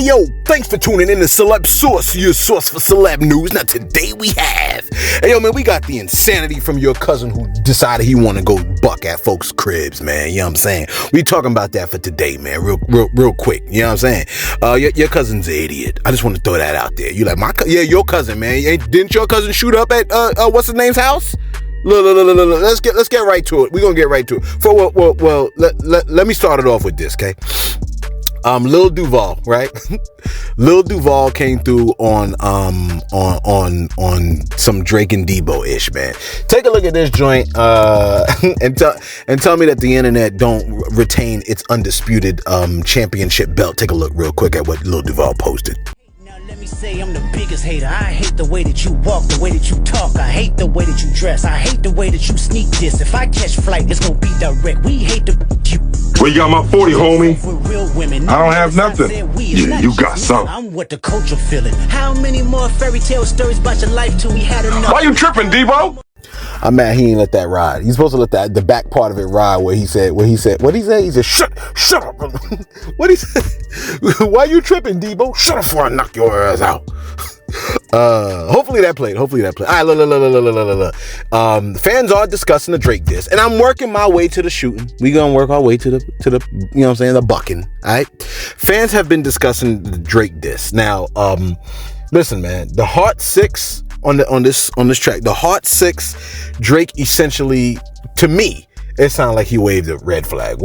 yo, thanks for tuning in to Celeb Source, your source for celeb news. Now today we have, hey yo man, we got the insanity from your cousin who decided he want to go buck at folks' cribs, man. You know what I'm saying? We talking about that for today, man, real quick. You know what I'm saying? Your cousin's an idiot. I just want to throw that out there. You like your cousin, man. Didn't your cousin shoot up at what's his name's house? Look, let's get right to it. We're gonna get right to it. Let me start it off with this, okay? Lil Duval, right? Lil Duval came through on some Drake and Debo-ish, man. Take a look at this joint and tell me that the internet don't retain its undisputed championship belt. Take a look real quick at what Lil Duval posted. Let me say I'm the biggest hater. I hate the way that you walk, the way that you talk. I hate the way that you dress. I hate the way that you sneak this. If I catch flight, it's gonna be direct. We hate the you. Well, you got my 40, homie. For real women. I don't have nothing. Yeah, you got something. I'm what the culture feeling. How many more fairy tale stories about your life till we had enough? Why you tripping, Debo? I'm mad he ain't let that ride. He's supposed to let the back part of it ride where he said, what he said? He said, shut up. What he said? Why you tripping, Debo? Shut up before I knock your ass out. Hopefully that played. All right, look. Fans are discussing the Drake diss, and I'm working my way to the shooting. We gonna work our way to the you know what I'm saying, the bucking. All right. Fans have been discussing the Drake diss. Now, listen, man, the Heart 6 on this track, the Heart 6, Drake essentially, to me, it sounded like he waved a red flag.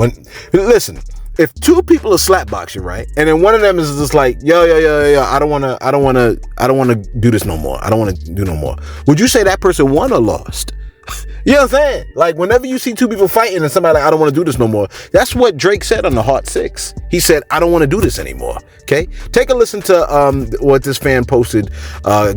Listen, if two people are slapboxing, right, and then one of them is just like, yo, I don't wanna do this no more. I don't wanna do no more. Would you say that person won or lost? You know what I'm saying? Like, whenever you see two people fighting and somebody like, I don't want to do this no more, that's what Drake said on the Heart 6. He said, I don't want to do this anymore. Okay? Take a listen to what this fan posted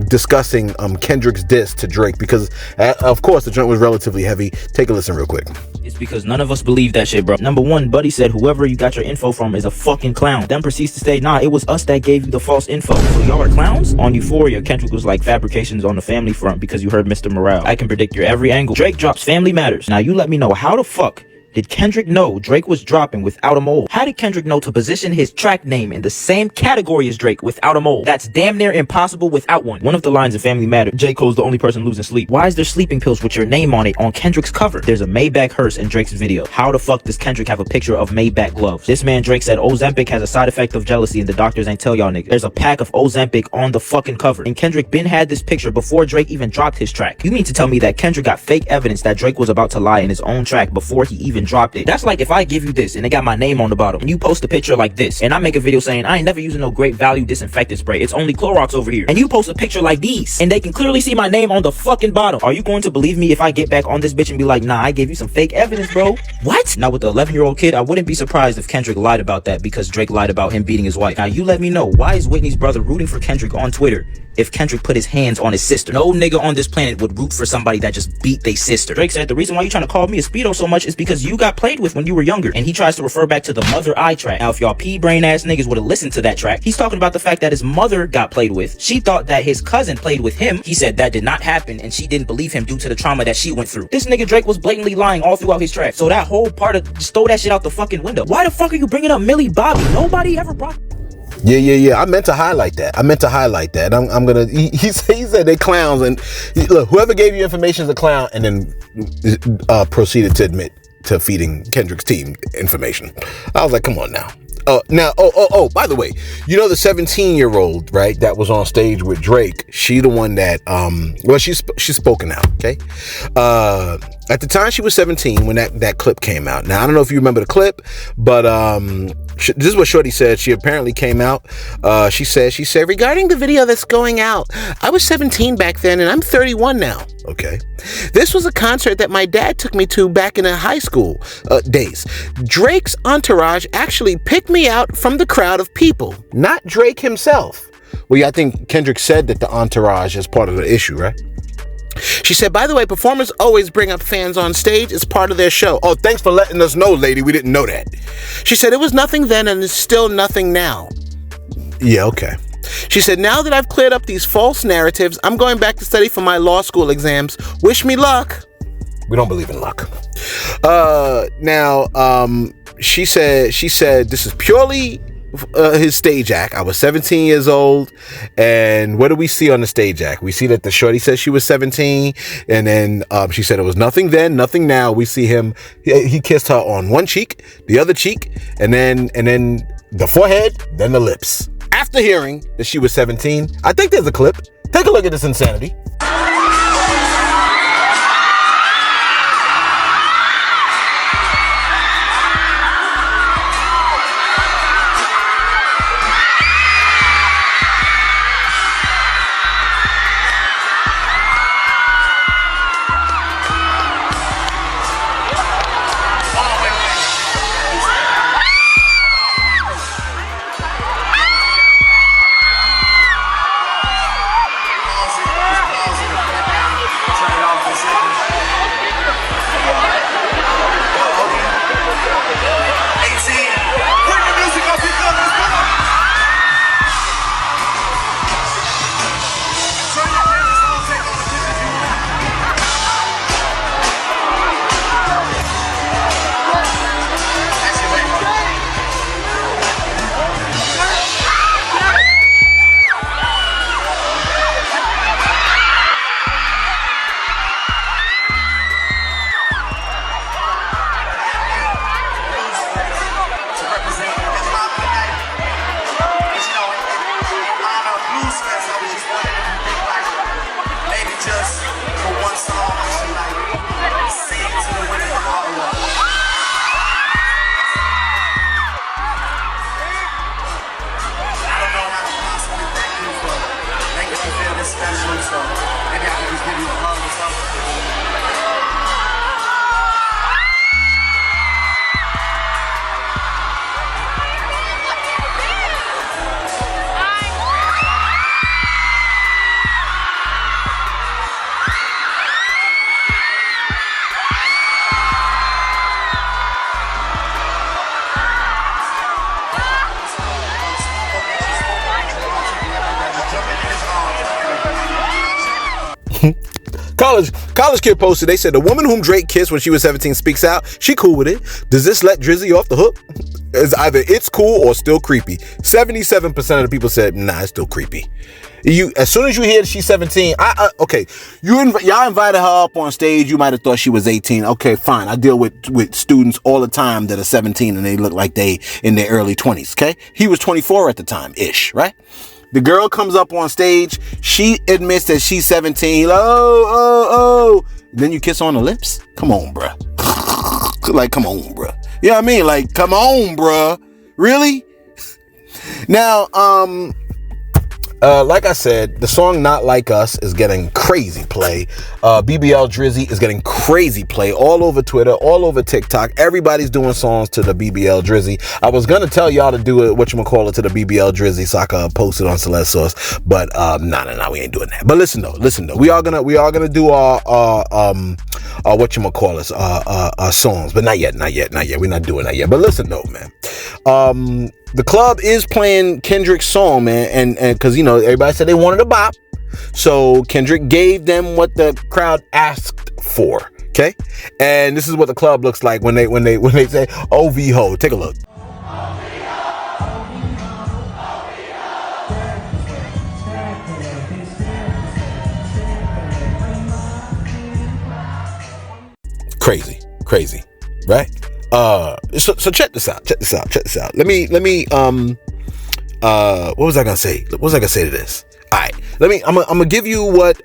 discussing Kendrick's diss to Drake, because, of course, the joint was relatively heavy. Take a listen real quick. It's because none of us believe that shit, bro. Number one, Buddy said whoever you got your info from is a fucking clown. Then proceeds to say, nah, it was us that gave you the false info. So y'all are clowns? On Euphoria, Kendrick was like fabrications on the family front because you heard Mr. Morale. I can predict your every angle. Drake drops Family Matters. Now you let me know, how the fuck did Kendrick know Drake was dropping Without a Mole? How did Kendrick know to position his track name in the same category as Drake, Without a Mole? That's damn near impossible without one. One of the lines in Family Matters, J. Cole's the only person losing sleep. Why is there sleeping pills with your name on it on Kendrick's cover? There's a Maybach hearse in Drake's video. How the fuck does Kendrick have a picture of Maybach gloves? This man Drake said Ozempic has a side effect of jealousy and the doctors ain't tell y'all niggas. There's a pack of Ozempic on the fucking cover. And Kendrick been had this picture before Drake even dropped his track. You mean to tell me that Kendrick got fake evidence that Drake was about to lie in his own track before he even dropped it? That's like if I give you this and it got my name on the bottom and you post a picture like this and I make a video saying I ain't never using no great value disinfectant spray, it's only Clorox over here, and you post a picture like these and they can clearly see my name on the fucking bottom. Are you going to believe me if I get back on this bitch and be like, nah, I gave you some fake evidence, bro? What? Now with the 11-year-old kid, I wouldn't be surprised if Kendrick lied about that because Drake lied about him beating his wife. Now you let me know, why is Whitney's brother rooting for Kendrick on Twitter if Kendrick put his hands on his sister? No nigga on this planet would root for somebody that just beat their sister. Drake said the reason why you trying to call me a speedo so much is because you got played with when you were younger, and he tries to refer back to the Mother I track. Now if y'all pea-brain ass niggas would have listened to that track, he's talking about the fact that his mother got played with. She thought that his cousin played with him. He said that did not happen and she didn't believe him due to the trauma that she went through. This nigga Drake was blatantly lying all throughout his track. So that whole part of, just throw that shit out the fucking window. Why the fuck are you bringing up Millie Bobby? Nobody ever brought... Yeah. I meant to highlight that. I'm gonna. He said they clowns, and look, whoever gave you information is a clown, and then proceeded to admit to feeding Kendrick's team information. I was like, come on now. By the way, you know the 17-year-old, right, that was on stage with Drake, she the one that, she's spoken out, okay? At the time she was 17 when that clip came out. Now, I don't know if you remember the clip, but this is what Shorty said. She apparently came out. She said, regarding the video that's going out, I was 17 back then and I'm 31 now. Okay. This was a concert that my dad took me to back in the high school days. Drake's entourage actually picked me out from the crowd of people, not Drake himself. Well, yeah, I think Kendrick said that the entourage is part of the issue, right? She said, by the way, performers always bring up fans on stage as part of their show. Oh, thanks for letting us know, lady. We didn't know that. She said, it was nothing then and it's still nothing now. Yeah, okay. She said, now that I've cleared up these false narratives, I'm going back to study for my law school exams. Wish me luck. We don't believe in luck. She said, this is purely his stage act. I was 17 years old, and what do we see on the stage act? We see that the shorty said she was 17, and then she said it was nothing then, nothing now. We see him, he kissed her on one cheek, the other cheek, and then the forehead, then the lips. After hearing that she was 17, I think there's a clip. Take a look at this insanity. College kid posted, they said the woman whom Drake kissed when she was 17 speaks out. She cool with it. Does this let Drizzy off the hook? It's either it's cool or still creepy. 77% of the people said, nah, it's still creepy. As soon as you hear that she's 17, okay, y'all invited her up on stage. You might have thought she was 18. Okay, fine. I deal with students all the time that are 17 and they look like they in their early 20s. Okay, he was 24 at the time, ish, right? The girl comes up on stage. She admits that she's 17. Like, oh. Then you kiss on the lips? Come on, bruh. Like, come on, bruh. You know what I mean? Like, come on, bruh. Really? Now, like I said, the song Not Like Us is getting crazy play. BBL Drizzy is getting crazy play all over Twitter, all over TikTok. Everybody's doing songs to the BBL Drizzy. I was going to tell y'all to do it, whatchamacallit, to the BBL Drizzy so I could post it on Celebs Source. But nah, we ain't doing that. But listen though. We are gonna do our whatchamacallit, songs. But not yet. We're not doing that yet. But listen though, man. The club is playing Kendrick's song, man, and because you know everybody said they wanted a bop, so Kendrick gave them what the crowd asked for. Okay, and this is what the club looks like when they say "OV ho." Take a look. Crazy, right? So check this out. Let me what was I gonna say to this? All right, I'm gonna give you what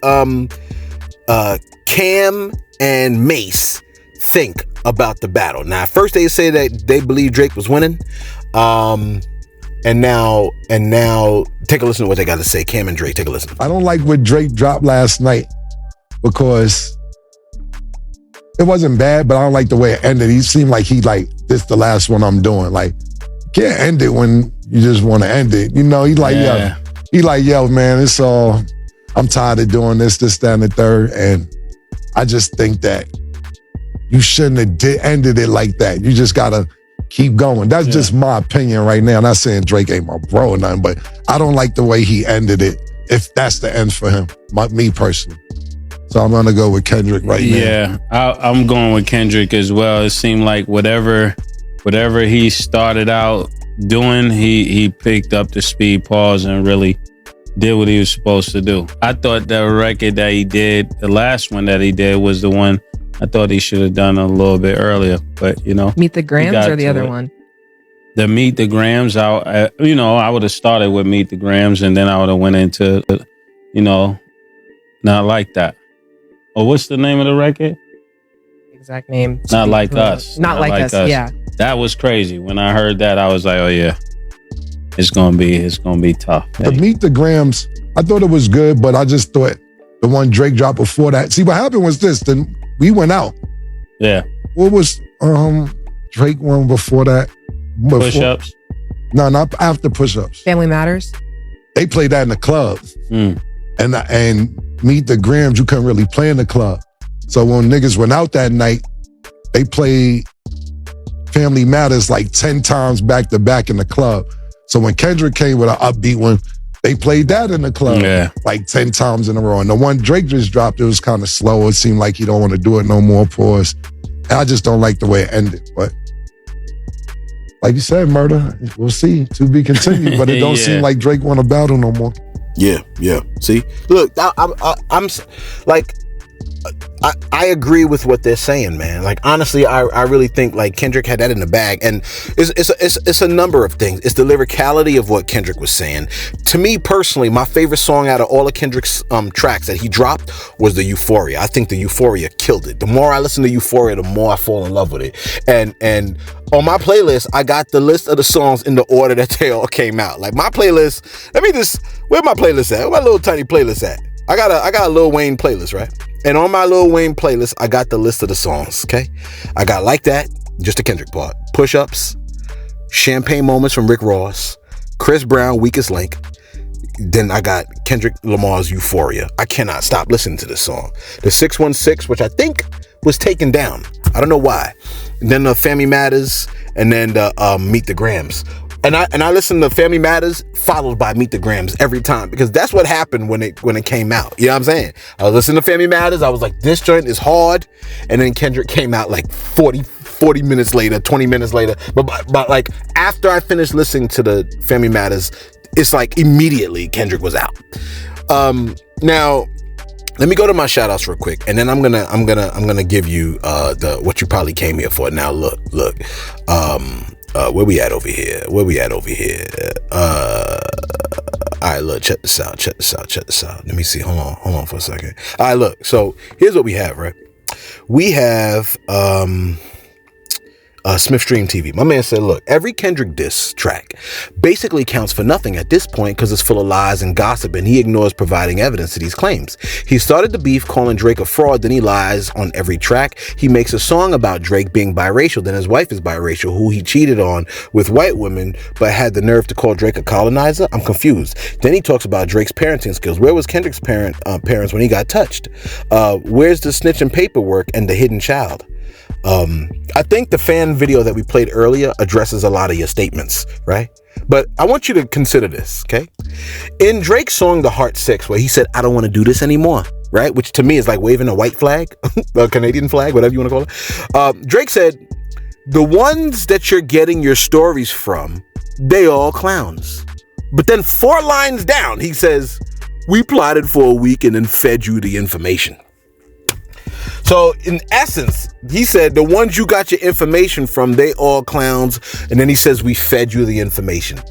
Cam and Mace think about the battle. Now, at first they say that they believe Drake was winning, and now take a listen to what they got to say. Cam and Drake, take a listen. I don't like what Drake dropped last night because it wasn't bad, but I don't like the way it ended. He seemed like this the last one I'm doing. Like, can't end it when you just want to end it. You know, yo, man, it's all, I'm tired of doing this, that, and the third. And I just think that you shouldn't have ended it like that. You just got to keep going. That's just my opinion right now. I'm not saying Drake ain't my bro or nothing, but I don't like the way he ended it, if that's the end for him, me personally. So I'm gonna go with Kendrick right now. Yeah, I'm going with Kendrick as well. It seemed like whatever he started out doing, he picked up the speed, pause, and really did what he was supposed to do. I thought the record that he did, the last one that he did, was the one I thought he should have done a little bit earlier. But, you know. Meet the Grams or the other one? The Meet the Grams, I would have started with Meet the Grams, and then I would have went into, Not Like That. Or what's the name of the record? Exact name. Not Like Us. Not Like Us, yeah. That was crazy. When I heard that, I was like, oh yeah, it's gonna be tough. The Meet the Grams, I thought it was good, but I just thought the one Drake dropped before that. See, what happened was this, then we went out. Yeah. What was Drake one before that? Push-ups? No, not after Push-ups. Family Matters? They played that in the club. And Meet the Grams, you couldn't really play in the club. So when niggas went out that night, they played Family Matters like 10 times back to back in the club. So when Kendrick came with an upbeat one, they played that in the club like 10 times in a row. And the one Drake just dropped, it was kind of slow. It seemed like he don't want to do it no more, pause. And I just don't like the way it ended. But like you said, Murder, we'll see. To be continued. But it don't seem like Drake want to battle no more. Yeah. See? Look, I'm like... I agree with what they're saying, man. Like, honestly, I really think like Kendrick had that in the bag, and it's a number of things. It's the lyricality of what Kendrick was saying. To me personally, my favorite song out of all of Kendrick's tracks that he dropped was the Euphoria. I think the Euphoria killed it. The more I listen to Euphoria, the more I fall in love with it. And on my playlist, I got the list of the songs in the order that they all came out. Like my playlist, where my playlist at? Where my little tiny playlist at? I got a Lil Wayne playlist, right? And on my Lil Wayne playlist, I got the list of the songs, okay? I got Like That, just the Kendrick part. Push-Ups, Champagne Moments from Rick Ross, Chris Brown, Weakest Link. Then I got Kendrick Lamar's Euphoria. I cannot stop listening to this song. The 616, which I think was taken down. I don't know why. And then the Family Matters, and then the Meet the Grams. And I listen to Family Matters followed by Meet the Grams every time, because that's what happened when it came out. You know what I'm saying? I was listening to Family Matters. I was like, this joint is hard. And then Kendrick came out like 40 minutes later, 20 minutes later. But like after I finished listening to the Family Matters, it's like immediately Kendrick was out. Now, let me go to my shout outs real quick, and then I'm gonna give you the what you probably came here for. Now look. Where we at over here? All right, look, check this out. Let me see. Hold on for a second. All right, look. So here's what we have, right? We have Smith Stream TV. My man said, look, every Kendrick diss track basically counts for nothing at this point because it's full of lies and gossip, and he ignores providing evidence to these claims. He started the beef calling Drake a fraud, then he lies on every track. He makes a song about Drake being biracial, then his wife is biracial, who he cheated on with white women, but had the nerve to call Drake a colonizer. I'm confused. Then he talks about Drake's parenting skills. Where was Kendrick's parents when he got touched? Where's the snitching paperwork and the hidden child? I think the fan video that we played earlier addresses a lot of your statements, right? But I want you to consider this, okay? In Drake's song, The Heart 6, where he said, I don't want to do this anymore, right? Which to me is like waving a white flag, a Canadian flag, whatever you want to call it. Drake said, the ones that you're getting your stories from, they all clowns. But then 4 lines down, he says, we plotted for a week and then fed you the information. So in essence, he said the ones you got your information from, they all clowns. And then he says, we fed you the information.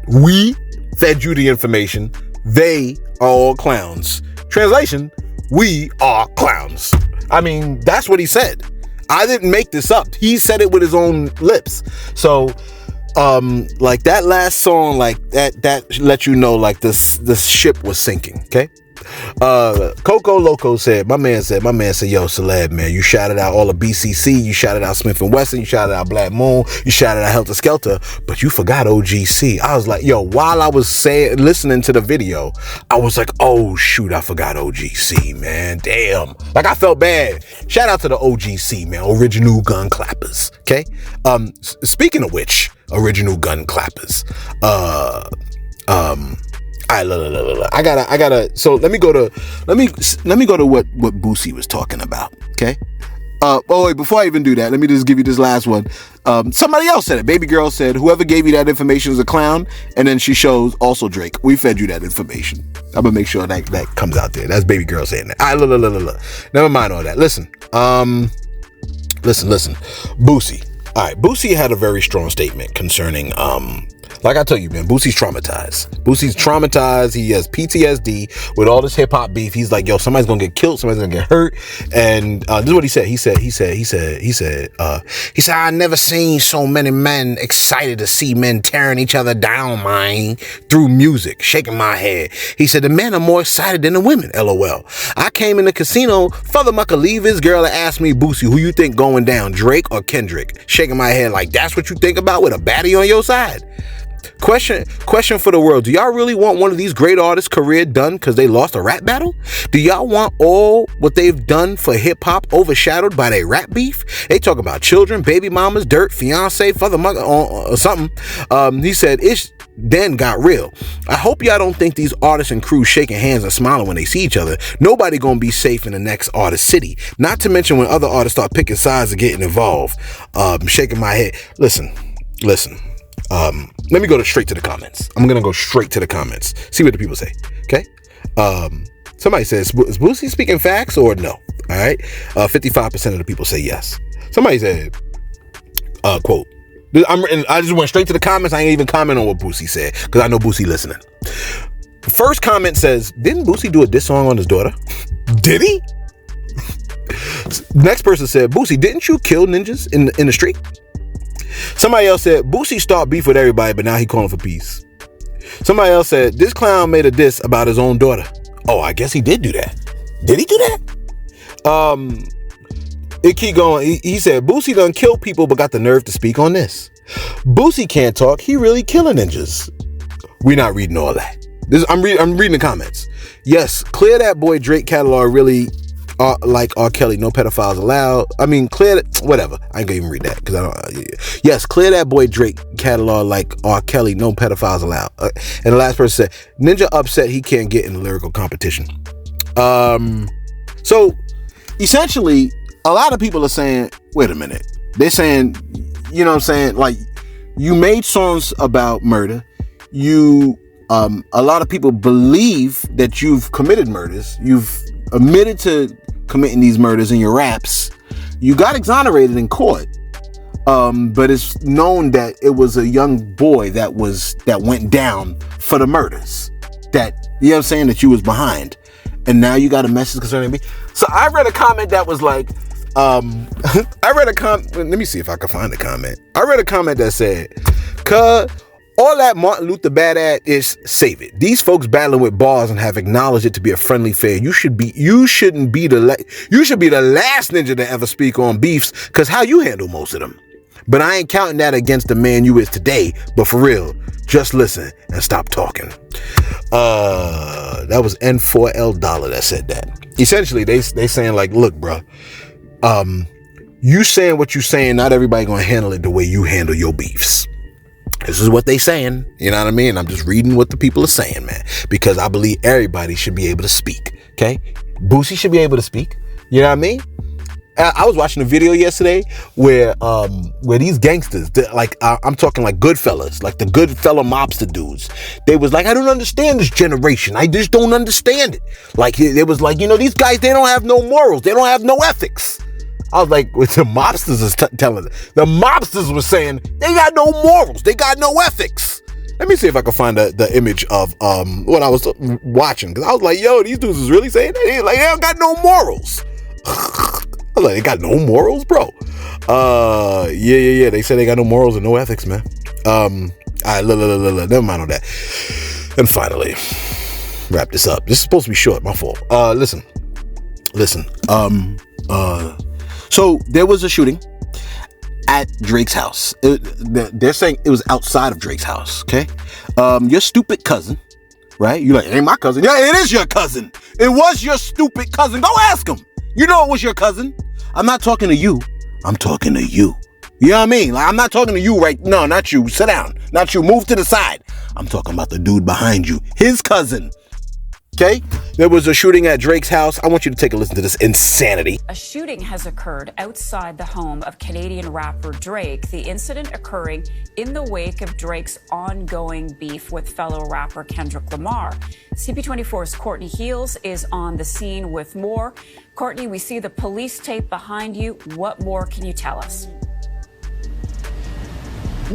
We fed you the information. They are all clowns. Translation, we are clowns. I mean, that's what he said. I didn't make this up. He said it with his own lips. So like that last song, like that let you know like this ship was sinking, okay? Coco Loco said, my man said, yo, Celeb, man, you shouted out all of BCC, you shouted out Smith & Wesson, you shouted out Black Moon, you shouted out Helter Skelter, but you forgot OGC. I was like, yo, while I was listening to the video, I was like, oh shoot, I forgot OGC, man, damn. Like I felt bad. Shout out to the OGC, man, original gun clappers, okay? Speaking of which, original gun clappers, I gotta. So let me go to what Boosie was talking about. Okay, Wait, before I even do that, let me just give you this last one. Somebody else said it. Baby girl said, whoever gave you that information is a clown. And then she shows also Drake. We fed you that information. I'm gonna make sure that comes out there. That's baby girl saying that. All right, look. Never mind all that. Listen. Listen. Boosie. All right, Boosie had a very strong statement concerning, like I tell you, man, Boosie's traumatized. He has PTSD with all this hip hop beef. He's like, yo, somebody's gonna get killed, somebody's gonna get hurt. And this is what he said. He said, I never seen so many men excited to see men tearing each other down, man, through music, shaking my head. He said, the men are more excited than the women, LOL. I came in the casino, Father Mucker leave his girl and asked me, Boosie, who you think going down, Drake or Kendrick? Shaking my head like, that's what you think about with a baddie on your side? Question for the world. Do y'all really want one of these great artists' career done because they lost a rap battle? Do y'all want all what they've done for hip-hop overshadowed by their rap beef? They talk about children, baby mamas, dirt, fiance, father, mother, or something. He said, it's then got real. I hope y'all don't think these artists and crews shaking hands and smiling when they see each other. Nobody gonna be safe in the next artist city. Not to mention when other artists start picking sides and getting involved. Shaking my head. Listen. Let me go straight to the comments. I'm gonna go straight to the comments. See what the people say. Okay. Somebody says, is Boosie speaking facts or no? All right. 55% of the people say yes. Somebody said, quote. I just went straight to the comments. I ain't even comment on what Boosie said because I know Boosie listening. The first comment says, didn't Boosie do a diss song on his daughter? Did he? Next person said, Boosie, didn't you kill ninjas in the street? Somebody else said, Boosie start beef with everybody, but now he calling for peace. Somebody else said, this clown made a diss about his own daughter. Oh, I guess he did do that. Did he do that? It keep going. He said, Boosie done kill people, but got the nerve to speak on this. Boosie can't talk. He really killing ninjas. We not reading all that. I'm reading the comments. Yes, clear that boy Drake catalog really like R. Kelly, no pedophiles allowed. I mean, clear whatever. I ain't gonna even read that because I don't. Yes, clear that boy Drake catalog like R. Kelly, no pedophiles allowed. And the last person said, Ninja upset he can't get in the lyrical competition. So essentially, a lot of people are saying, wait a minute. They're saying, you know what I'm saying? Like, you made songs about murder. A lot of people believe that you've committed murders. You've admitted to committing these murders in your raps. You got exonerated in court. But it's known that it was a young boy that went down for the murders. That, you know what I'm saying, that you was behind. And now you got a message concerning me. So I read a comment that was like, let me see if I can find the comment. I read a comment that said, all that Martin Luther bad at is save it. These folks battling with bars and have acknowledged it to be a friendly fair. You should be the last ninja to ever speak on beefs, because how you handle most of them. But I ain't counting that against the man you is today. But for real, just listen and stop talking. That was N4L Dollar that said that. Essentially, they saying like, look, bro, you saying what you saying, not everybody gonna handle it the way you handle your beefs. This is what they saying, you know what I mean? I'm just reading what the people are saying, man, because I believe everybody should be able to speak, okay? Boosie should be able to speak, you know what I mean? I was watching a video yesterday where these gangsters, like I'm talking like Goodfellas, like the Goodfella mobster dudes, they was like, I don't understand this generation. I just don't understand it. Like it was like, you know, these guys, they don't have no morals. They don't have no ethics. I was like, what the mobsters is telling them. The mobsters were saying they got no morals. They got no ethics. Let me see if I can find the image of what I was watching. Because I was like, yo, these dudes is really saying that. They don't got no morals. I was like, they got no morals, bro. Yeah. They said they got no morals and no ethics, man. All right, never mind on that. And finally, wrap this up. This is supposed to be short, my fault. Listen. So there was a shooting at Drake's house. They're saying it was outside of Drake's house, okay? Your stupid cousin, right? You're like, it ain't my cousin. Yeah, it is your cousin. It was your stupid cousin. Go ask him. You know it was your cousin. I'm not talking to you. I'm talking to you. You know what I mean? Like, I'm not talking to you right. No, not you. Sit down. Not you. Move to the side. I'm talking about the dude behind you. His cousin. Okay? There was a shooting at Drake's house. I want you to take a listen to this insanity. A shooting has occurred outside the home of Canadian rapper Drake, the incident occurring in the wake of Drake's ongoing beef with fellow rapper Kendrick Lamar. CP24's Courtney Heels is on the scene with more. Courtney, we see the police tape behind you. What more can you tell us?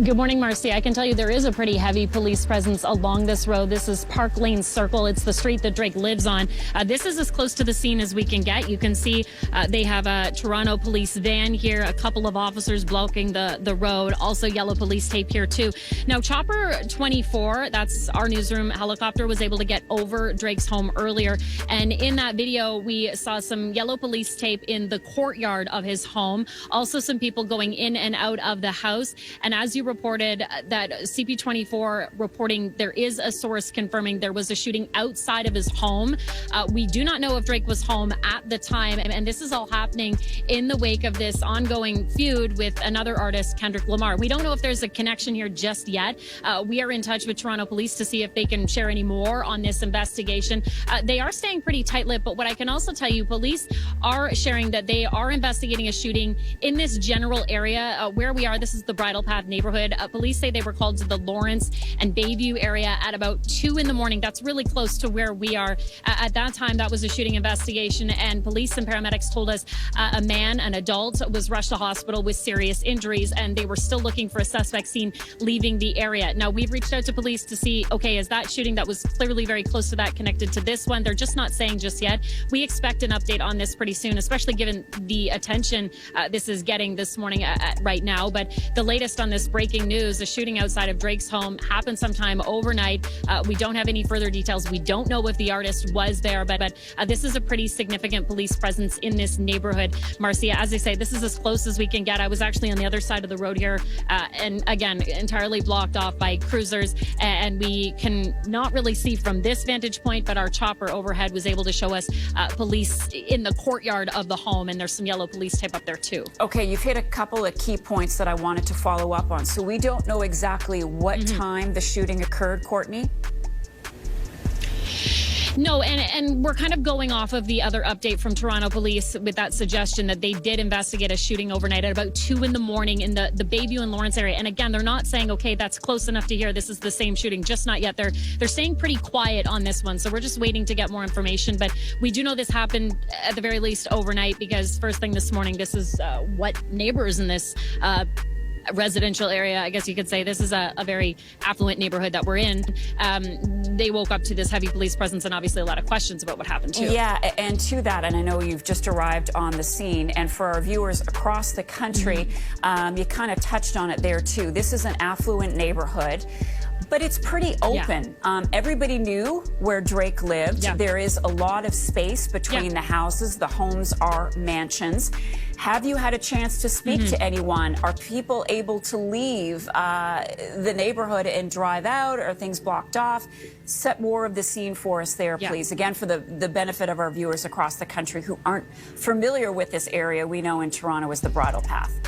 Good morning, Marcy. I can tell you there is a pretty heavy police presence along this road. This is Park Lane Circle. It's the street that Drake lives on. This is as close to the scene as we can get. You can see they have a Toronto police van here, a couple of officers blocking the road, also yellow police tape here too. Now, Chopper 24, that's our newsroom helicopter, was able to get over Drake's home earlier. And in that video, we saw some yellow police tape in the courtyard of his home. Also some people going in and out of the house. And as you reported, that CP24 reporting there is a source confirming there was a shooting outside of his home. We do not know if Drake was home at the time, and this is all happening in the wake of this ongoing feud with another artist, Kendrick Lamar. We don't know if there's a connection here just yet. We are in touch with Toronto Police to see if they can share any more on this investigation. They are staying pretty tight-lipped, but what I can also tell you, police are sharing that they are investigating a shooting in this general area where we are. This is the Bridle Path neighborhood. Police say they were called to the Lawrence and Bayview area at about 2 in the morning. That's really close to where we are. At that time, that was a shooting investigation, and police and paramedics told us a man, an adult, was rushed to hospital with serious injuries, and they were still looking for a suspect seen leaving the area. Now, we've reached out to police to see, okay, is that shooting that was clearly very close to that connected to this one? They're just not saying just yet. We expect an update on this pretty soon, especially given the attention this is getting this morning right now. But the latest on this breaking news, the shooting outside of Drake's home happened sometime overnight. We don't have any further details. We don't know if the artist was there, but this is a pretty significant police presence in this neighborhood. Marcia, as I say, this is as close as we can get. I was actually on the other side of the road here, and again, entirely blocked off by cruisers, and we can not really see from this vantage point, but our chopper overhead was able to show us police in the courtyard of the home, and there's some yellow police tape up there too. Okay, you've hit a couple of key points that I wanted to follow up on. So we don't know exactly what time the shooting occurred, Courtney? No, and we're kind of going off of the other update from Toronto Police with that suggestion that they did investigate a shooting overnight at about 2 in the morning in the Bayview and Lawrence area. And again, they're not saying, okay, that's close enough to hear this is the same shooting, just not yet. They're staying pretty quiet on this one. So we're just waiting to get more information. But we do know this happened at the very least overnight, because first thing this morning, this is what neighbors in this residential area, I guess you could say, this is a very affluent neighborhood that we're in. They woke up to this heavy police presence and obviously a lot of questions about what happened too. Yeah, and to that, and I know you've just arrived on the scene, and for our viewers across the country, you kind of touched on it there too. This is an affluent neighborhood, but it's pretty open. Yeah. Everybody knew where Drake lived. Yeah. There is a lot of space between the houses. The homes are mansions. Have you had a chance to speak to anyone? Are people able to leave the neighborhood and drive out? Are things blocked off? Set more of the scene for us there, please. Again, for the benefit of our viewers across the country who aren't familiar with this area, we know in Toronto is the Bridle Path.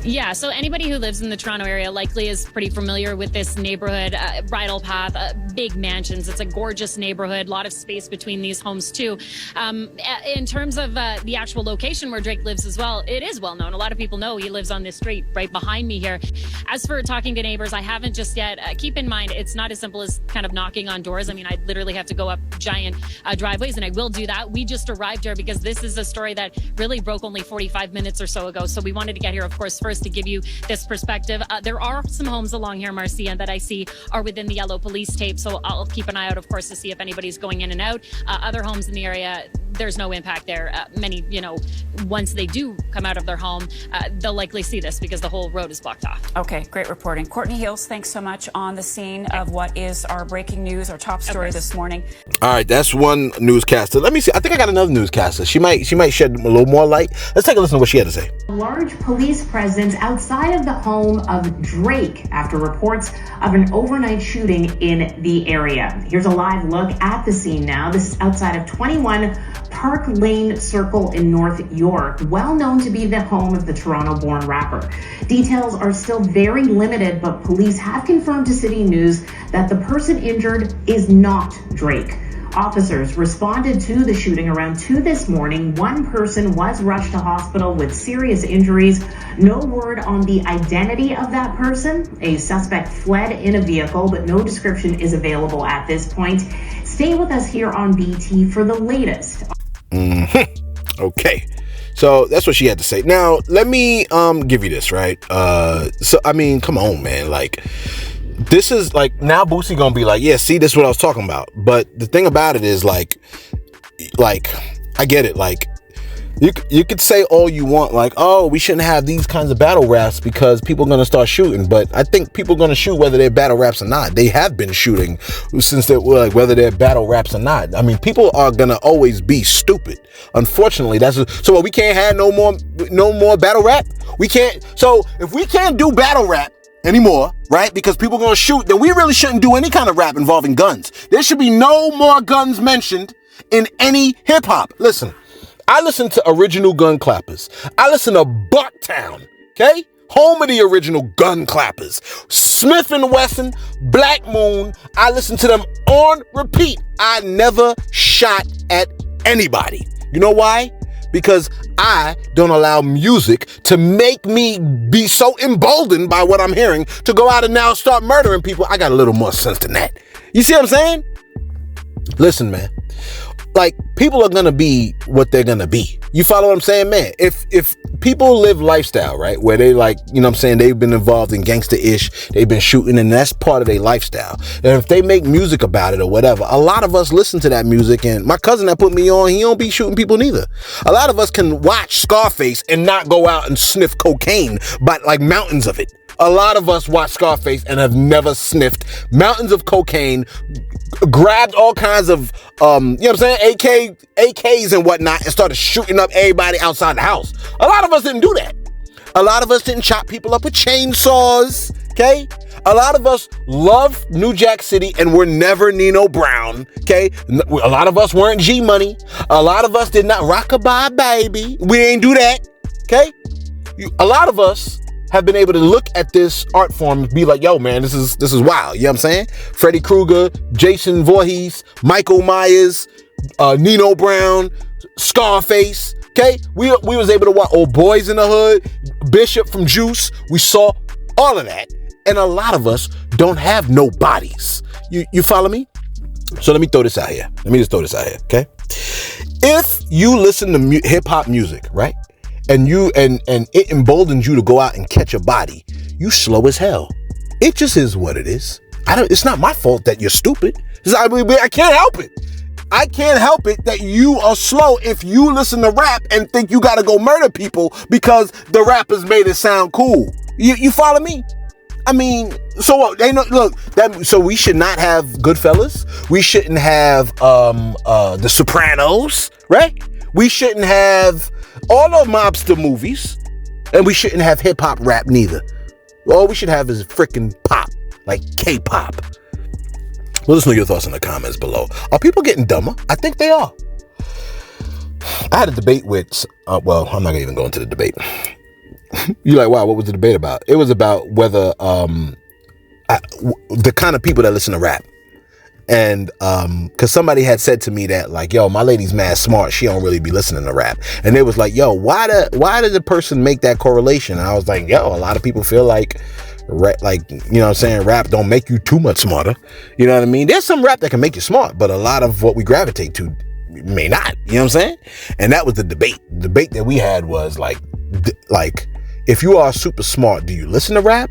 Yeah, so anybody who lives in the Toronto area likely is pretty familiar with this neighborhood, Bridle Path, big mansions. It's a gorgeous neighborhood, a lot of space between these homes too. In terms of the actual location where Drake lives as well, it is well known. A lot of people know he lives on this street right behind me here. As for talking to neighbors, I haven't just yet. Keep in mind, it's not as simple as kind of knocking on doors. I mean, I literally have to go up giant driveways, and I will do that. We just arrived here because this is a story that really broke only 45 minutes or so ago. So we wanted to get here, of course, first to give you this perspective. There are some homes along here, Marcia, that I see are within the yellow police tape. So I'll keep an eye out, of course, to see if anybody's going in and out. Other homes in the area, there's no impact there. Many, once they do come out of their home, they'll likely see this because the whole road is blocked off. Okay, great reporting. Courtney Hills, thanks so much on the scene of what is our breaking news, our top story this morning. All right, that's one newscaster. Let me see. I think I got another newscaster. She might shed a little more light. Let's take a listen to what she had to say. Large police presence outside of the home of Drake after reports of an overnight shooting in the area. Here's a live look at the scene now. This is outside of 21 Park Lane Circle in North York, well known to be the home of the Toronto-born rapper. Details are still very limited, but police have confirmed to City News that the person injured is not Drake. Officers responded to the shooting around 2 this morning. One person was rushed to hospital with serious injuries. No word on the identity of that person. A suspect fled in a vehicle, but no description is available at this point. Stay with us here on BT for the latest. Okay. So that's what she had to say. Now, let me give you this, right? So, I mean, come on, man. Like, this is like, now Boosie gonna be like, yeah, see, this is what I was talking about. But the thing about it is like, I get it. Like, you could say all you want, like, oh, we shouldn't have these kinds of battle raps because people are gonna start shooting. But I think people are gonna shoot whether they're battle raps or not. They have been shooting since they were like, whether they're battle raps or not. I mean, people are gonna always be stupid. Unfortunately, so what, we can't have no more battle rap. We can't. So if we can't do battle rap anymore, right? Because people are gonna shoot, then we really shouldn't do any kind of rap involving guns. There should be no more guns mentioned in any hip hop. Listen, I listen to original gun clappers. I listen to Bucktown, okay? Home of the original gun clappers. Smith & Wesson, Black Moon. I listen to them on repeat. I never shot at anybody. You know why? Because I don't allow music to make me be so emboldened by what I'm hearing to go out and now start murdering people. I got a little more sense than that. You see what I'm saying? Listen, man. Like, people are gonna be what they're gonna be. You follow what I'm saying, man? If people live lifestyle, right, where they, like, you know what I'm saying, they've been involved in gangster-ish, they've been shooting, and that's part of their lifestyle. And if they make music about it or whatever, a lot of us listen to that music, and my cousin that put me on, he don't be shooting people neither. A lot of us can watch Scarface and not go out and sniff cocaine, but like mountains of it. A lot of us watch Scarface and have never sniffed mountains of cocaine, grabbed all kinds of, you know what I'm saying, AKs and whatnot, and started shooting up everybody outside the house. A lot of us didn't do that. A lot of us didn't chop people up with chainsaws, okay? A lot of us love New Jack City and were never Nino Brown, okay? A lot of us weren't G-Money. A lot of us did not rock-a-bye baby. We ain't do that, okay? A lot of us have been able to look at this art form and be like, yo, man, this is wild. You know what I'm saying? Freddy Krueger, Jason Voorhees, Michael Myers, Nino Brown, Scarface. Okay? We was able to watch Old Boys in the Hood, Bishop from Juice. We saw all of that. And a lot of us don't have no bodies. You follow me? So let me throw this out here. Let me just throw this out here, okay? If you listen to hip hop music, right? And it emboldens you to go out and catch a body, you slow as hell. It just is what it is. It's not my fault that you're stupid. I can't help it. I can't help it that you are slow if you listen to rap and think you gotta go murder people because the rappers made it sound cool. You follow me? I mean, so what? So we should not have Goodfellas. We shouldn't have The Sopranos, right? We shouldn't have all the mobster movies, and we shouldn't have hip hop rap neither. All we should have is freaking pop, like K-pop. Let us know your thoughts in the comments below. Are people getting dumber? I think they are. I had a debate with, well, I'm not gonna even go into the debate. You're like, wow, what was the debate about? It was about whether the kind of people that listen to rap. And because somebody had said to me that, like, yo, my lady's mad smart, she don't really be listening to rap. And it was like, yo, why did the person make that correlation? And I was like, yo, a lot of people feel like like, you know what I'm saying, rap don't make you too much smarter. You know what I mean? There's some rap that can make you smart, but a lot of what we gravitate to may not. You know what I'm saying? And that was the debate. The debate that we had was like if you are super smart, do you listen to rap?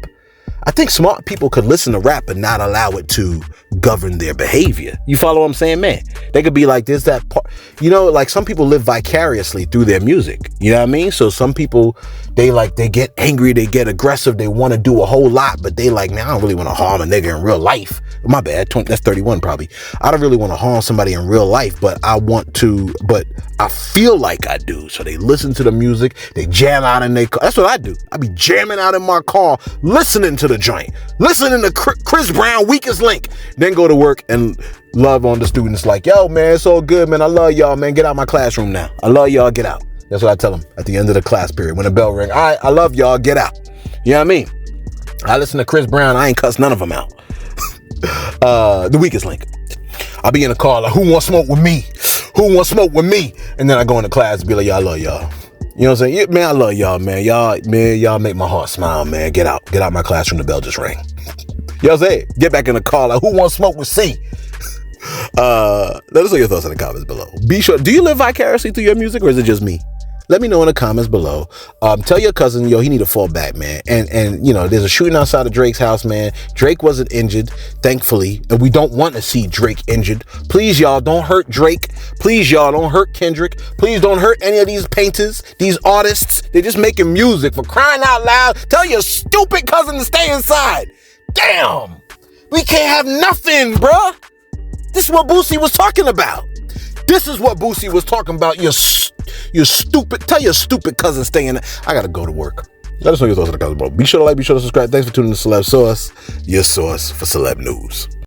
I think smart people could listen to rap and not allow it to govern their behavior. You follow what I'm saying, man? They could be like, there's that part, you know, like some people live vicariously through their music. You know what I mean? So some people they get angry, they get aggressive, they want to do a whole lot, but they like, man, I don't really want to harm a nigga in real life. My bad, that's 31 probably. I don't really want to harm somebody in real life, but I feel like I do. So they listen to the music, they jam out in their car. That's what I do. I be jamming out in my car, listening to the joint, listening to Chris Brown, Weakest Link, then go to work and love on the students like, yo, man, it's all good, man. I love y'all, man. Get out my classroom now. I love y'all. Get out. That's what I tell them at the end of the class period. When the bell ring, all right, I love y'all. Get out. You know what I mean? I listen to Chris Brown. I ain't cuss none of them out. The Weakest Link. I'll be in the car like, who want smoke with me? Who want smoke with me? And then I go into class and be like, y'all, I love y'all. You know what I'm saying? Yeah, man, I love y'all, man. Y'all make my heart smile, man. Get out my classroom. The bell just rang. You know what I'm saying? Get back in the car like, who wants smoke with C? Let us know your thoughts in the comments below. Be sure, do you live vicariously through your music, or is it just me? Let me know in the comments below. Tell your cousin, yo, he need to fall back, man. And you know, there's a shooting outside of Drake's house, man. Drake wasn't injured, thankfully, and we don't want to see Drake injured. Please, y'all, don't hurt Drake. Please, y'all, don't hurt Kendrick. Please don't hurt any of these painters, these artists. They're just making music, for crying out loud. Tell your stupid cousin to stay inside. Damn, we can't have nothing, bruh. This is what Boosie was talking about. This is what Boosie was talking about. You're stupid. Tell your stupid cousin stay in. I gotta go to work. Let us know your thoughts in the comments below. Be sure to like, be sure to subscribe. Thanks for tuning in to Celeb Source, your source for celeb news.